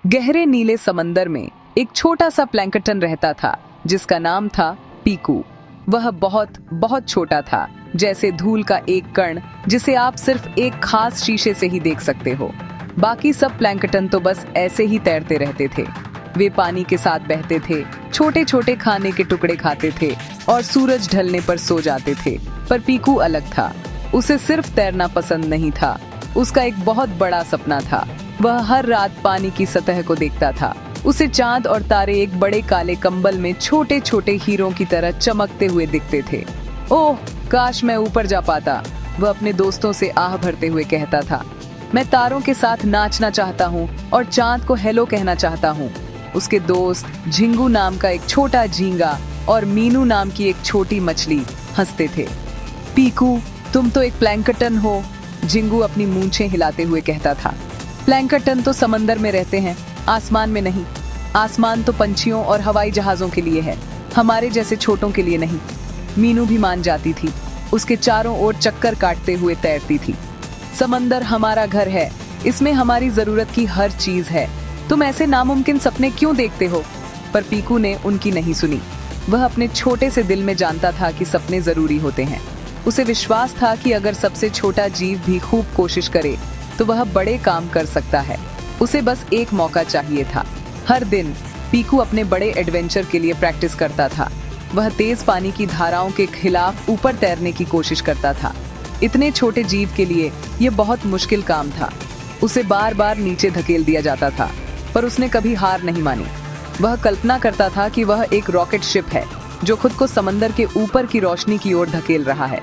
गहरे नीले समंदर में एक छोटा सा प्लैंकटन रहता था जिसका नाम था पीकू। वह बहुत बहुत छोटा था, जैसे धूल का एक कण जिसे आप सिर्फ एक खास शीशे से ही देख सकते हो। बाकी सब प्लैंकटन तो बस ऐसे ही तैरते रहते थे। वे पानी के साथ बहते थे, छोटे छोटे खाने के टुकड़े खाते थे और सूरज ढलने पर सो जाते थे। पर पीकू अलग था। उसे सिर्फ तैरना पसंद नहीं था, उसका एक बहुत बड़ा सपना था। वह हर रात पानी की सतह को देखता था। उसे चांद और तारे एक बड़े काले कंबल में छोटे छोटे हीरों की तरह चमकते हुए दिखते थे। ओह, काश मैं ऊपर जा पाता, वह अपने दोस्तों से आह भरते हुए कहता था। मैं तारों के साथ नाचना चाहता हूँ और चांद को हेलो कहना चाहता हूँ। उसके दोस्त झिंगू नाम का एक छोटा झींगा और मीनू नाम की एक छोटी मछली हंसते थे। पीकू, तुम तो एक प्लैंकटन हो, झिंगू अपनी मूंछें हिलाते हुए कहता था। प्लैंकटन तो समंदर में रहते हैं, आसमान में नहीं। आसमान तो पंछियों और हवाई जहाजों के लिए है, हमारे जैसे छोटों के लिए नहीं। मीनू भी मान जाती थी, उसके चारों ओर चक्कर काटते हुए तैरती थी। समंदर हमारा घर है, इसमें हमारी जरूरत की हर चीज है। तुम ऐसे नामुमकिन सपने क्यों देखते हो? पर पीकू ने उनकी नहीं सुनी। वह अपने छोटे से दिल में जानता था कि सपने जरूरी होते हैं। उसे विश्वास था कि अगर सबसे छोटा जीव भी खूब कोशिश करे तो वह बड़े काम कर सकता है। उसे बस एक मौका चाहिए था। हर दिन पीकू अपने बड़े एडवेंचर के लिए प्रैक्टिस करता था। वह तेज पानी की धाराओं के खिलाफ ऊपर तैरने की कोशिश करता था। इतने छोटे जीव के लिए यह बहुत मुश्किल काम था। उसे बार बार नीचे धकेल दिया जाता था, पर उसने कभी हार नहीं मानी। वह कल्पना करता था कि वह एक रॉकेट शिप है जो खुद को समंदर के ऊपर की रोशनी की ओर धकेल रहा है।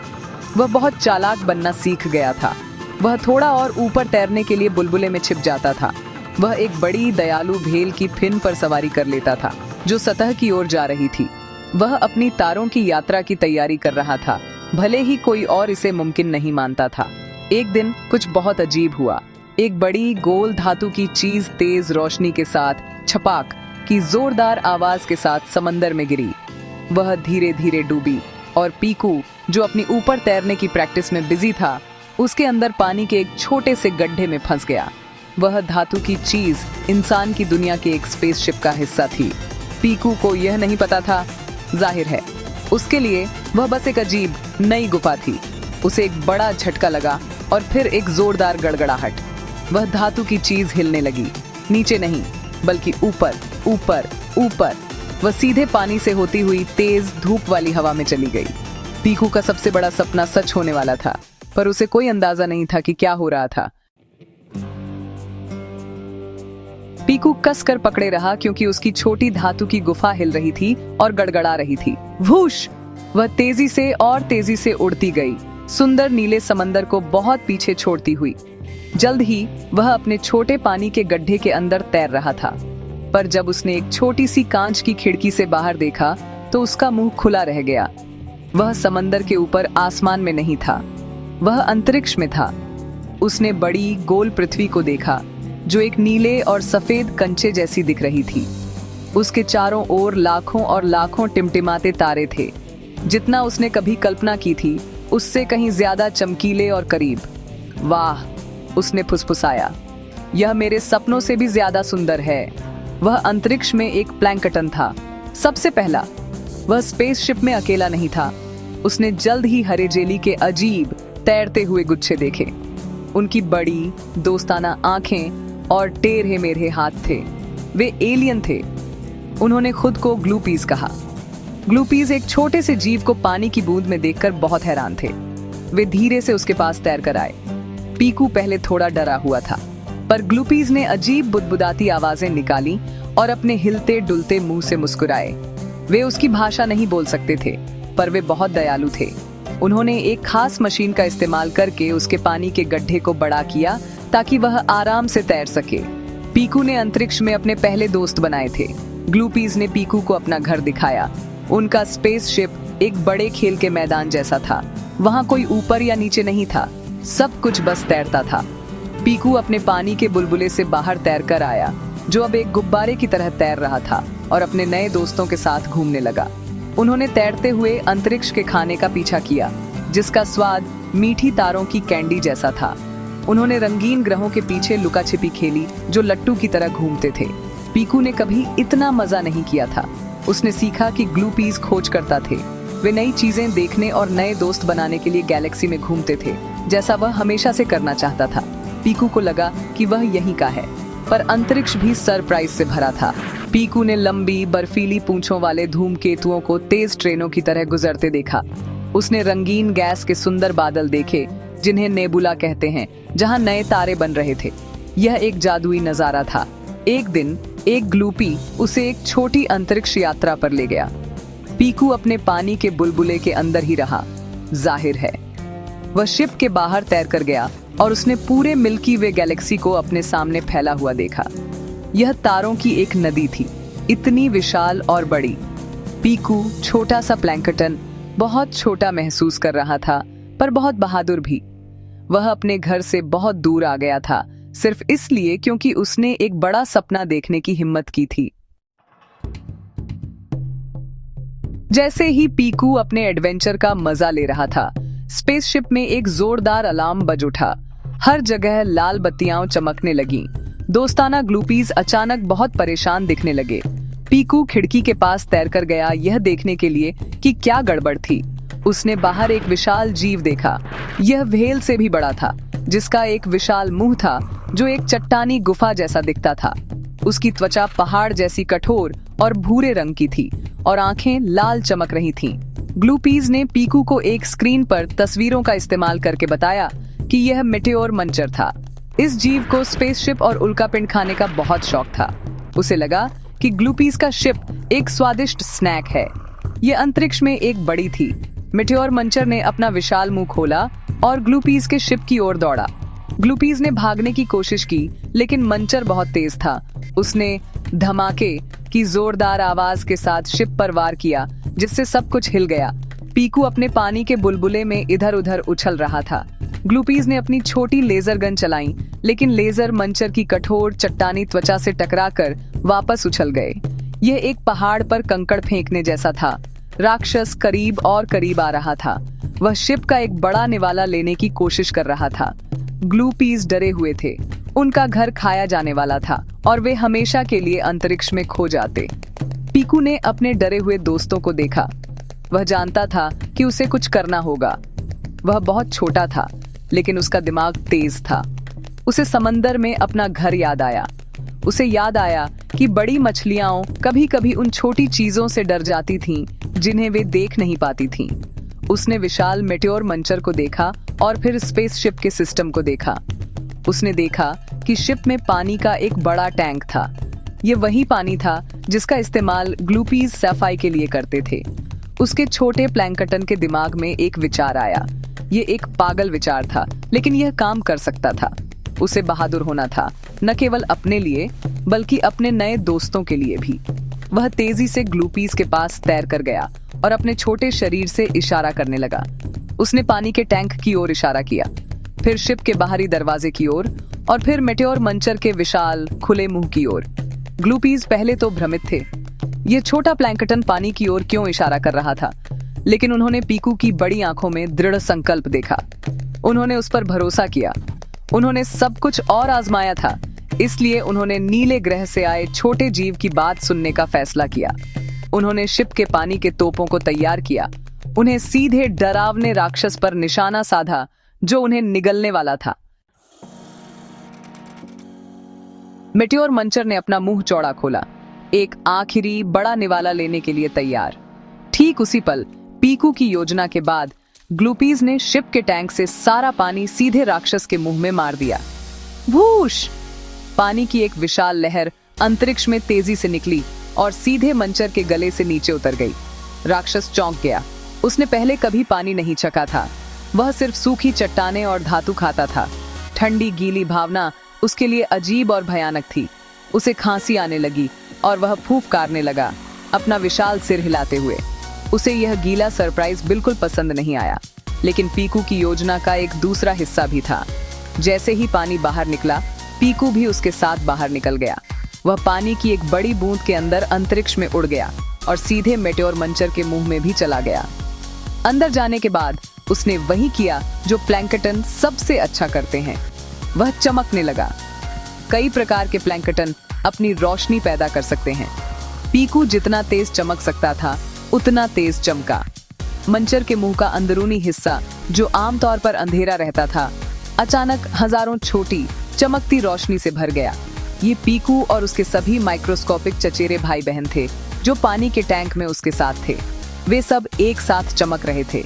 वह बहुत चालाक बनना सीख गया था। वह थोड़ा और ऊपर तैरने के लिए बुलबुले में छिप जाता था। वह एक बड़ी दयालु भेल की फिन पर सवारी कर लेता था जो सतह की ओर जा रही थी। वह अपनी तारों की यात्रा की तैयारी कर रहा था, भले ही कोई और इसे मुमकिन नहीं मानता था। एक दिन कुछ बहुत अजीब हुआ। एक बड़ी गोल धातु की चीज तेज रोशनी के साथ छपाक की जोरदार आवाज के साथ समंदर में गिरी। वह धीरे धीरे डूबी और पीकू, जो अपनी ऊपर तैरने की प्रैक्टिस में बिजी था, उसके अंदर पानी के एक छोटे से गड्ढे में फंस गया। वह धातु की चीज इंसान की दुनिया के एक स्पेसशिप का हिस्सा थी। पीकू को यह नहीं पता था, जाहिर है उसके लिए वह बस एक अजीब नई गुफा थी। उसे एक बड़ा झटका लगा और फिर एक जोरदार गड़गड़ाहट। वह धातु की चीज हिलने लगी, नीचे नहीं बल्कि ऊपर ऊपर ऊपर। वह सीधे पानी से होती हुई तेज धूप वाली हवा में चली गई। पीकू का सबसे बड़ा सपना सच होने वाला था, पर उसे कोई अंदाजा नहीं था कि क्या हो रहा था। पीकू कसकर पकड़े रहा क्योंकि उसकी छोटी धातु की गुफा हिल रही थी और गड़गड़ा रही थी। वूश! वह तेजी से और तेजी से उड़ती गई, सुंदर नीले समंदर को बहुत पीछे छोड़ती हुई। जल्द ही वह अपने छोटे पानी के गड्ढे के अंदर तैर रहा था। पर जब उसने एक छोटी सी कांच की खिड़की से बाहर देखा तो उसका मुंह खुला रह गया। वह समंदर के ऊपर आसमान में नहीं था, वह अंतरिक्ष में था। उसने बड़ी गोल पृथ्वी को देखा जो एक नीले और सफेद कंचे जैसी दिख रही थी। उसके चारों ओर लाखों और लाखों टिमटिमाते तारे थे। जितना उसने कभी कल्पना की थी उससे कहीं ज्यादा चमकीले और करीब। वाह, उसने फुसफुसाया, यह मेरे सपनों से भी ज्यादा सुंदर है। वह अंतरिक्ष में एक प्लैंकटन था, सबसे पहला। वह स्पेसशिप में अकेला नहीं था। उसने जल्द ही हरे जेली के अजीब तैरते हुए गुच्छे देखे। उनकी बड़ी दोस्ताना आंखें और टेढ़े मेढ़े हाथ थे। वे एलियन थे। उन्होंने खुद को ग्लूपीज कहा। ग्लूपीज एक छोटे से जीव को पानी की बूंद में देखकर बहुत हैरान थे। वे धीरे से उसके पास तैर कर आए। पीकू पहले थोड़ा डरा हुआ था, पर ग्लूपीज ने अजीब बुदबुदाती आवाजें निकाली और अपने हिलते डुलते मुंह से मुस्कुराए। वे उसकी भाषा नहीं बोल सकते थे, पर वे बहुत दयालु थे। उन्होंने एक खास मशीन का इस्तेमाल करके उसके पानी के गड्ढे को बड़ा किया ताकि वह आराम से तैर सके। पीकू ने अंतरिक्ष में अपने पहले दोस्त बनाए थे। ग्लूपीज ने पीकू को अपना घर दिखाया। उनका स्पेसशिप एक बड़े खेल के मैदान जैसा था। वहां कोई ऊपर या नीचे नहीं था, सब कुछ बस तैरता था। पीकू अपने पानी के बुलबुले से बाहर तैर कर आया, जो अब एक गुब्बारे की तरह तैर रहा था, और अपने नए दोस्तों के साथ घूमने लगा। उन्होंने तैरते हुए अंतरिक्ष के खाने का पीछा किया, जिसका स्वाद मीठी तारों की कैंडी जैसा था। उन्होंने रंगीन ग्रहों के पीछे लुका छिपी खेली जो लट्टू की तरह घूमते थे। पीकू ने कभी इतना मजा नहीं किया था। उसने सीखा कि ग्लूपीज खोज करता थे। वे नई चीजें देखने और नए दोस्त बनाने के लिए गैलेक्सी में घूमते थे, जैसा वह हमेशा से करना चाहता था। पीकू को लगा कि वह यहीं का है, पर अंतरिक्ष भी सरप्राइज से भरा था। पीकू ने लंबी बर्फीली पूंछों वाले धूमकेतुओं को तेज ट्रेनों की तरह गुजरते देखा। उसने रंगीन गैस के सुंदर बादल देखे, जिन्हें नेबुला कहते हैं, जहां नए तारे बन रहे थे। यह एक जादुई नजारा था। एक दिन एक ग्लूपी उसे एक छोटी अंतरिक्ष यात्रा पर ले गया। पीकू अपने पानी के बुलबुले के अंदर ही रहा। जाहिर है वह शिप के बाहर तैर कर गया और उसने पूरे मिल्की वे गैलेक्सी को अपने सामने फैला हुआ देखा। यह तारों की एक नदी थी, इतनी विशाल और बड़ी। पीकू, छोटा सा प्लैंकटन, बहुत छोटा महसूस कर रहा था, पर बहुत बहादुर भी। वह अपने घर से बहुत दूर आ गया था, सिर्फ इसलिए क्योंकि उसने एक बड़ा सपना देखने की हिम्मत की थी। जैसे ही पीकू अपने एडवेंचर का मजा ले रहा था, स्पेसशिप में एक जोरदार अलार्म बज उठा। हर जगह लाल बत्तियां चमकने लगीं। दोस्ताना ग्लूपीज अचानक बहुत परेशान दिखने लगे। पीकू खिड़की के पास तैरकर गया, यह देखने के लिए कि क्या गड़बड़ थी। उसने बाहर एक विशाल जीव देखा। यह व्हेल से भी बड़ा था, जिसका एक विशाल मुंह था जो एक चट्टानी गुफा जैसा दिखता था। उसकी त्वचा पहाड़ जैसी कठोर और भूरे रंग की थी और आंखें लाल चमक रही थीं। ग्लूपीज ने पीकू को एक स्क्रीन पर तस्वीरों का इस्तेमाल करके बताया कि यह मेटेओर मंचर था। इस जीव को स्पेसशिप और उल्कापिंड खाने का बहुत शौक था। उसे लगा कि ग्लूपीज का शिप एक स्वादिष्ट स्नैक है। यह अंतरिक्ष में एक बड़ी थी। मेटेओर मंचर ने अपना विशाल मुंह खोला और ग्लूपीज के शिप की ओर दौड़ा। ग्लूपीज ने भागने की कोशिश की, लेकिन मंचर बहुत तेज था। उसने धमाके की जोरदार आवाज के साथ शिप पर वार किया, जिससे सब कुछ हिल गया। पीकू अपने पानी के बुलबुले में इधर उधर उछल रहा था। ग्लूपीज ने अपनी छोटी लेजर गन चलाई, लेकिन लेजर मंचर की कठोर चट्टानी त्वचा से टकराकर वापस उछल गए। यह एक पहाड़ पर कंकड़ फेंकने जैसा था। राक्षस करीब और करीब आ रहा था। वह शिप का एक बड़ा निवाला लेने की कोशिश कर रहा था। ग्लूपीज डरे हुए थे। उनका घर खाया जाने वाला था और वे हमेशा के लिए अंतरिक्ष में खो जाते। पीकू ने अपने डरे हुए दोस्तों को देखा। वह जानता था कि उसे कुछ करना होगा। वह बहुत छोटा था, लेकिन उसका दिमाग तेज था। उसे समंदर में अपना घर याद आया। उसे याद आया कि बड़ी मछलियां कभी कभी उन छोटी चीजों से डर जाती थीं, जिन्हें वे देख नहीं पाती थीं। उसने विशाल मेटेओर मंचर को देखा और फिर स्पेसशिप के सिस्टम को देखा। उसने देखा कि शिप में पानी का एक बड़ा टैंक था। यह वही पानी था जिसका इस्तेमाल ग्लूपीज सैफाई के लिए करते थे। उसके छोटे प्लैंकटन के दिमाग में एक विचार आया। यह एक पागल विचार था, लेकिन यह काम कर सकता था। उसे बहादुर होना था, न केवल अपने लिए बल्कि अपने नए दोस्तों के लिए भी। वह तेजी से ग्लूपीज के पास तैर कर गया और अपने छोटे शरीर से इशारा करने लगा। उसने पानी के टैंक की ओर इशारा किया, फिर शिप के बाहरी दरवाजे की ओर और फिर मेटेओर मंचर के विशाल खुले मुंह की ओर। ग्लूपीज पहले तो भ्रमित थे। यह छोटा प्लैंकटन पानी की ओर क्यों इशारा कर रहा था, लेकिन उन्होंने पीकू की बड़ी आंखों में दृढ़ संकल्प देखा। उन्होंने उस पर भरोसा किया। उन्होंने सब कुछ और आजमाया था, इसलिए उन्होंने नीले ग्रह से आए छोटे जीव की बात सुनने का फैसला किया। उन्होंने शिप के पानी के तोपों को तैयार किया। उन्हें सीधे डरावने राक्षस पर निशाना साधा जो उन्हें निगलने वाला था। मेटेओर मंचर ने अपना मुंह चौड़ा खोला, एक आखिरी बड़ा निवाला लेने के लिए तैयार। ठीक उसी पल पीकू की योजना के बाद ग्लूपीज ने शिप के टैंक से सारा पानी सीधे राक्षस के मुंह में मार दिया। वूश! पानी की एक विशाल लहर अंतरिक्ष में तेजी से निकली और सीधे मंचर के गले से नीचे उतर गई। राक्षस चौंक गया। उसने पहले कभी पानी नहीं चखा था। वह सिर्फ सूखी चट्टानें और धातु खाता था। ठंडी गीली भावना उसके लिए अजीब और भयानक थी। उसे खांसी आने लगी और वह फूफकारने लगा, अपना विशाल सिर हिलाते हुए। उसे यह गीला सरप्राइज बिल्कुल पसंद नहीं आया, लेकिन पीकू की योजना का एक दूसरा हिस्सा भी था। जैसे ही पानी बाहर निकला, पीकू भी उसके साथ बाहर निकल गया। वह पानी की एक बड़ी बूंद के अंदर अंतरिक्ष में उड़ गया और सीधे मेटेओर मंचर के मुंह में भी चला गया। अंदर जाने के बाद उसने वही किया जो प्लैंकटन सबसे अच्छा करते हैं। वह चमकने लगा। कई प्रकार के प्लैंकटन अपनी रोशनी पैदा कर सकते हैं। पीकू जितना तेज चमक सकता था उतना तेज चमका। मंचर के मुंह का अंदरूनी हिस्सा, जो आमतौर पर अंधेरा रहता था, अचानक हजारों छोटी चमकती रोशनी से भर गया। ये पीकू और उसके सभी माइक्रोस्कोपिक चचेरे भाई बहन थे जो पानी के टैंक में उसके साथ थे। वे सब एक साथ चमक रहे थे।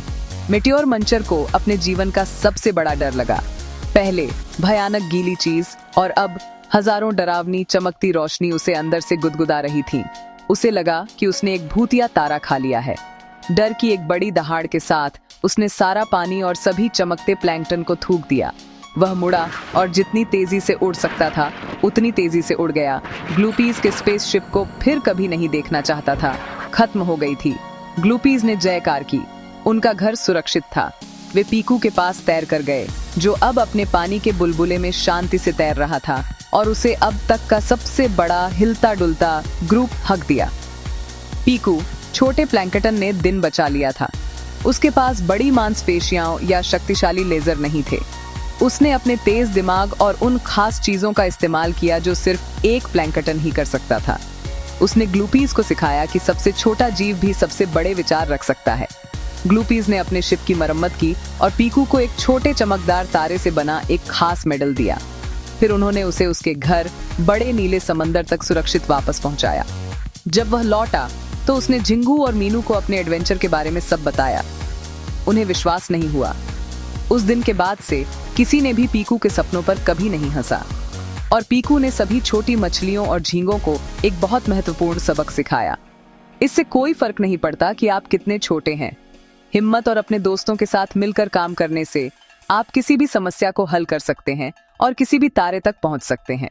मेटियोर मंचर को अपने जीवन का सबसे बड़ा डर लगा। पहले भयानक गीली चीज और अब हजारों डरावनी चमकती रोशनी उसे अंदर से गुदगुदा रही थी। उसे लगा कि उसने एक भूतिया तारा खा लिया है। डर की एक बड़ी दहाड़ के साथ उसने सारा पानी और सभी चमकते प्लैंकटन को थूक दिया। वह मुड़ा और जितनी तेजी से उड़ सकता था उतनी तेजी से उड़ गया। ग्लूपीज के स्पेसशिप को फिर कभी नहीं देखना चाहता था। खत्म हो गई थी। ग्लूपीज ने जयकार की। उनका घर सुरक्षित था। वे पीकू के पास तैर कर गए, जो अब अपने पानी के बुलबुले में शांति से तैर रहा था और उसे अब तक का सबसे बड़ा हिलता डुलता ग्रुप हक दिया। पीकू छोटे प्लैंकटन ने दिन बचा लिया था। उसके पास बड़ी मांसपेशियां या शक्तिशाली लेजर नहीं थे। उसने अपने तेज दिमाग और उन खास चीजों का इस्तेमाल किया जो सिर्फ एक प्लैंकटन ही कर सकता था। उसने ग्लूपीज को सिखाया कि सबसे छोटा जीव भी सबसे बड़े विचार रख सकता है। ग्लूपीज ने अपने शिप की मरम्मत की और पीकू को एक छोटे चमकदार तारे से बना एक खास मेडल दिया। फिर उन्होंने उसे उसके घर बड़े नीले समंदर तक सुरक्षित वापस पहुंचाया। जब वह लौटा तो उसने झिंगू और मीनू को अपने एडवेंचर के बारे में सब बताया। उन्हें विश्वास नहीं हुआ। उस दिन के बाद से किसी ने भी पीकू के सपनों पर कभी नहीं हंसा और पीकू ने सभी छोटी मछलियों और झींगों को एक बहुत महत्वपूर्ण सबक सिखाया। इससे कोई फर्क नहीं पड़ता कि आप कितने छोटे हैं। हिम्मत और अपने दोस्तों के साथ मिलकर काम करने से आप किसी भी समस्या को हल कर सकते हैं और किसी भी तारे तक पहुंच सकते हैं।